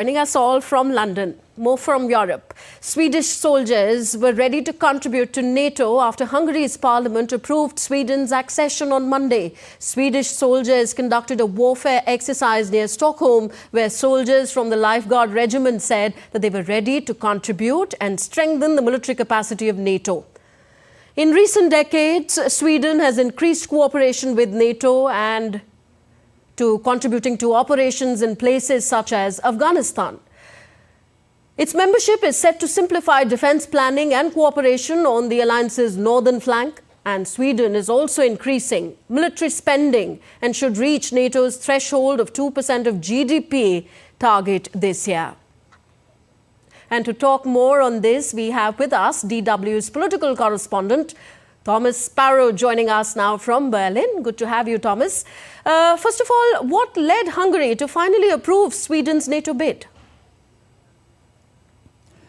Joining us all from London, more from Europe. Swedish soldiers were ready to contribute to NATO after Hungary's parliament approved Sweden's accession on Monday. Swedish soldiers conducted a warfare exercise near Stockholm, where soldiers from the Lifeguard Regiment said that they were ready to contribute and strengthen the military capacity of NATO. In recent decades, Sweden has increased cooperation with NATO and to contributing to operations in places such as Afghanistan. Its membership is set to simplify defense planning and cooperation on the alliance's northern flank, and Sweden is also increasing military spending and should reach NATO's threshold of 2% of GDP target this year. And to talk more on this, we have with us DW's political correspondent, Thomas Sparrow, joining us now from Berlin. Good to have you, Thomas. First of all, what led Hungary to finally approve Sweden's NATO bid?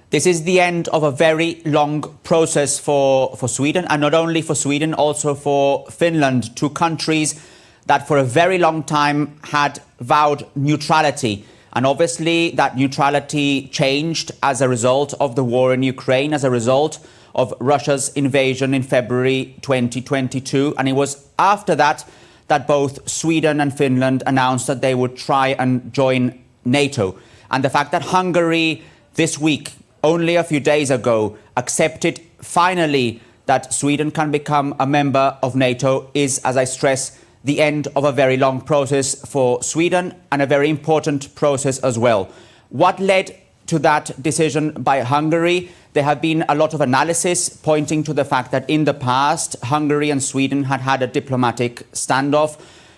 This is the end of a very long process for Sweden, and not only for Sweden, also for Finland, two countries that for a very long time had vowed neutrality. And obviously that neutrality changed as a result of the war in Ukraine, as a result of Russia's invasion in February 2022. And it was after that that both Sweden and Finland announced that they would try and join NATO. And the fact that Hungary this week, only a few days ago, accepted finally that Sweden can become a member of NATO is, as I stress, the end of a very long process for Sweden and a very important process as well. What led to that decision by Hungary? There have been a lot of analysis pointing to the fact that in the past, Hungary and Sweden had had a diplomatic standoff,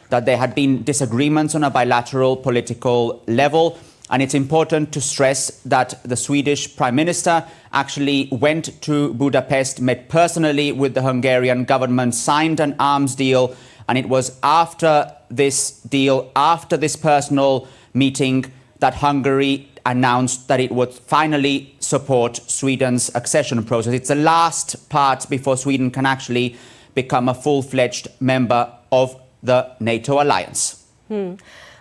that there had been disagreements on a bilateral political level. And it's important to stress that the Swedish Prime Minister actually went to Budapest, met personally with the Hungarian government, signed an arms deal. And it was after this deal, after this personal meeting, that Hungary announced that it would finally support Sweden's accession process. It's the last part before Sweden can actually become a full-fledged member of the NATO alliance.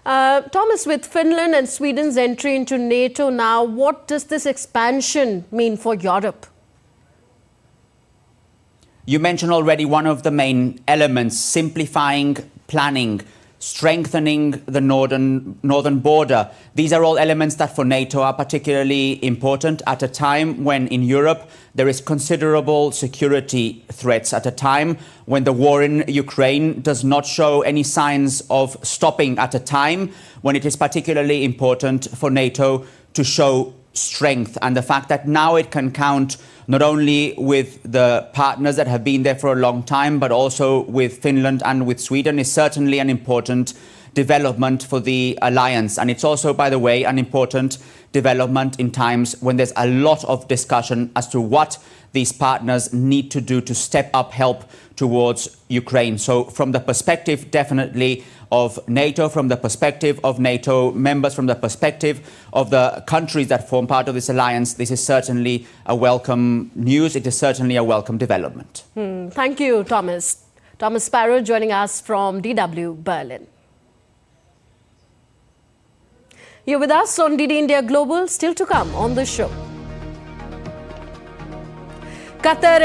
Thomas, with Finland and Sweden's entry into NATO now, what does this expansion mean for Europe? You mentioned already one of the main elements: simplifying planning, strengthening the northern border. These are all elements that for NATO are particularly important at a time when in Europe there is considerable security threats, at a time when the war in Ukraine does not show any signs of stopping, at a time when it is particularly important for NATO to show strength. And the fact that now it can count not only with the partners that have been there for a long time, but also with Finland and with Sweden is certainly an important development for the alliance. And it's also, by the way, an important development in times when there's a lot of discussion as to what these partners need to do to step up help towards Ukraine. So from the perspective, definitely, of NATO, from the perspective of NATO members, from the perspective of the countries that form part of this alliance, this is certainly a welcome news. It is certainly a welcome development. Thank you, Thomas. Thomas Sparrow joining us from DW Berlin. You're with us on DD India Global. Still to come on the show. Qatar